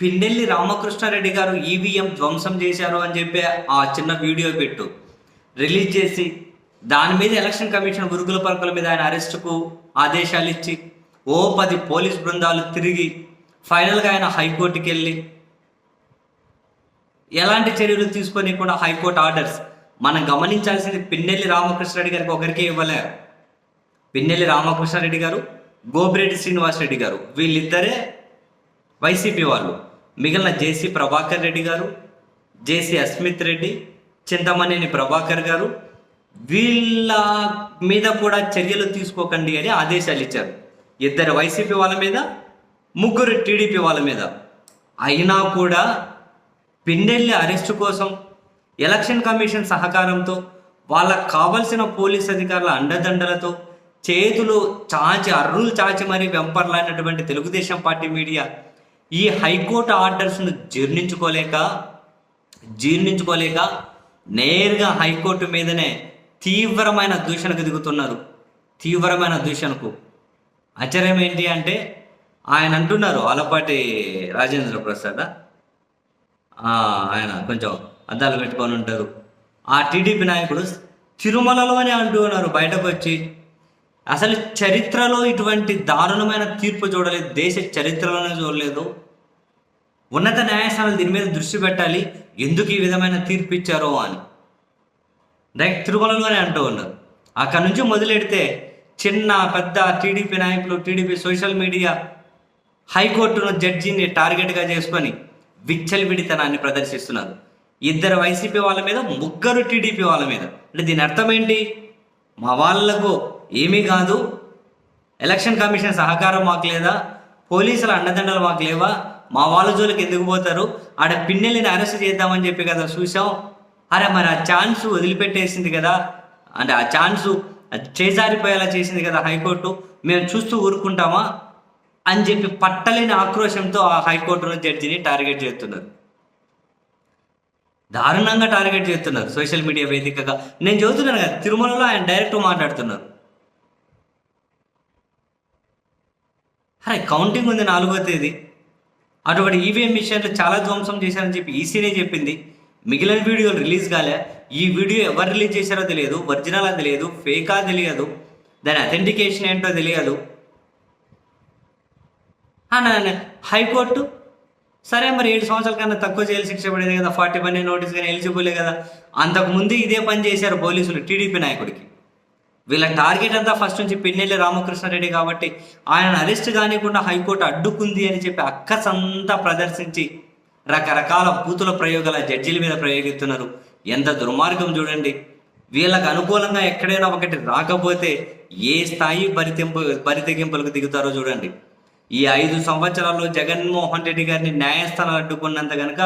పిన్నెల్లి రామకృష్ణారెడ్డి గారు ఈవీఎం ధ్వంసం చేశారు అని చెప్పి ఆ చిన్న వీడియో రిలీజ్ చేసి దాని మీద ఎలక్షన్ కమిషన్ గురుగుల పలుకుల మీద ఆయన అరెస్టుకు ఆదేశాలు ఇచ్చి 10 పోలీస్ బృందాలు తిరిగి ఫైనల్గా ఆయన హైకోర్టుకి వెళ్ళి ఎలాంటి చర్యలు తీసుకొని కూడా హైకోర్టు ఆర్డర్స్ మనం గమనించాల్సింది పిన్నెల్లి రామకృష్ణారెడ్డి గారికి ఒకరికే ఇవ్వలే. పిన్నెల్లి రామకృష్ణారెడ్డి గారు, గోపిరెడ్డి శ్రీనివాసరెడ్డి గారు వీళ్ళిద్దరే వైసీపీ వాళ్ళు. మిగిలిన జేసీ ప్రభాకర్ రెడ్డి గారు, జేసీ అస్మిత్ రెడ్డి, చింతమనేని ప్రభాకర్ గారు వీళ్ళ మీద కూడా చర్యలు తీసుకోకండి అని ఆదేశాలు ఇచ్చారు. 2 వైసీపీ వాళ్ళ మీద, 3 టీడీపీ వాళ్ళ మీద. అయినా కూడా పిన్నెల్లి అరెస్టు కోసం ఎలక్షన్ కమిషన్ సహకారంతో వాళ్ళకు కావలసిన పోలీస్ అధికారుల అండదండలతో చేతులు చాచి అర్రులు చాచి మరీ వెంపర్లాడినటువంటి తెలుగుదేశం పార్టీ మీడియా ఈ హైకోర్టు ఆర్డర్స్ను జీర్ణించుకోలేక నేరుగా హైకోర్టు మీదనే తీవ్రమైన దూషణకు దిగుతున్నారు. తీవ్రమైన దూషణకు ఆశ్చర్యం ఏంటి అంటే ఆయన అంటున్నారు, ఆలపాటి రాజేంద్ర ప్రసాద్ ఆయన కొంచెం అద్దాలు పెట్టుకొని ఉంటారు, ఆ టీడీపీ నాయకుడు తిరుమలలోనే అంటూ ఉన్నారు బయటకు వచ్చి, అసలు చరిత్రలో ఇటువంటి దారుణమైన తీర్పు చూడలేదు, దేశ చరిత్రలోనే చూడలేదు, ఉన్నత న్యాయస్థానాలు దీని మీద దృష్టి పెట్టాలి, ఎందుకు ఈ విధమైన తీర్పు ఇచ్చారో అని డైరెక్ట్ తిరుమలలోనే అంటూ ఉన్నారు. అక్కడ నుంచి మొదలెడితే చిన్న పెద్ద టీడీపీ నాయకులు, టీడీపీ సోషల్ మీడియా హైకోర్టును జడ్జిని టార్గెట్గా చేసుకొని విచ్చలవిడితనాన్ని ప్రదర్శిస్తున్నారు. 2 వైసీపీ వాళ్ళ మీద, 3 టీడీపీ వాళ్ళ మీద. అంటే దీని అర్థం ఏంటి? మా వాళ్లకు ఏమీ కాదు, ఎలక్షన్ కమిషన్ సహకారం మాకు లేదా, పోలీసుల అండదండలు మాకు లేవా, మా వాళ్ళ జోలికి ఎందుకు పోతారు, ఆడ పిన్నెల్లిని అరెస్ట్ చేద్దామని చెప్పి కదా చూసాం, అరే మరి ఆ ఛాన్స్ వదిలిపెట్టేసింది కదా, అంటే ఆ ఛాన్సు చేజారిపోయేలా చేసింది కదా హైకోర్టు, మేము చూస్తూ ఊరుకుంటామా అని చెప్పి పట్టలేని ఆక్రోశంతో ఆ హైకోర్టులో జడ్జిని టార్గెట్ చేస్తున్నారు. దారుణంగా టార్గెట్ చేస్తున్నారు సోషల్ మీడియా వేదికగా. నేను చదువుతున్నాను కదా, తిరుమలలో ఆయన డైరెక్ట్ మాట్లాడుతున్నారు, అరే కౌంటింగ్ ఉంది 4వ తేదీ, అటువంటి ఈవీఎం మిషన్లు చాలా ధ్వంసం చేశారని చెప్పి ఈసీనే చెప్పింది. మిగిలిన వీడియోలు రిలీజ్ కాలే. ఈ వీడియో ఎవరు రిలీజ్ చేశారో తెలియదు, ఒరిజినల్ తెలియదు, ఫేకా తెలియదు, దాని అథెంటికేషన్ ఏంటో తెలియదు. హైకోర్టు సరే మరి 7 సంవత్సరాల కన్నా తక్కువ జైలు శిక్ష పడేది కదా, 40 నోటీస్ కానీ ఎలిజిబులే కదా. అంతకుముందు ఇదే పని చేశారు పోలీసులు టీడీపీ నాయకుడికి. వీళ్ళ టార్గెట్ అంతా ఫస్ట్ నుంచి పిన్నెల్లి రామకృష్ణారెడ్డి కాబట్టి ఆయనను అరెస్ట్ కానికుండా హైకోర్టు అడ్డుకుంది అని చెప్పి అక్కసంతా ప్రదర్శించి రకరకాల బూతుల ప్రయోగాల జడ్జీల మీద ప్రయోగిస్తున్నారు. ఎంత దుర్మార్గం చూడండి. వీళ్ళకు అనుకూలంగా ఎక్కడైనా ఒకటి రాకపోతే ఏ స్థాయి బరితెగింపులకు దిగుతారో చూడండి. ఈ 5 సంవత్సరాల్లో జగన్మోహన్ రెడ్డి గారిని న్యాయస్థానాలు అడ్డుకున్నంత కనుక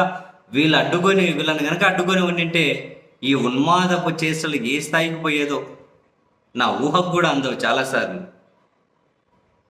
వీళ్ళని కనుక అడ్డుకొని ఉండింటే ఈ ఉన్మాదపు చేష్టలు ఏ స్థాయికి పోయేదో నా ఊహకు కూడా అందవు చాలాసార్లు.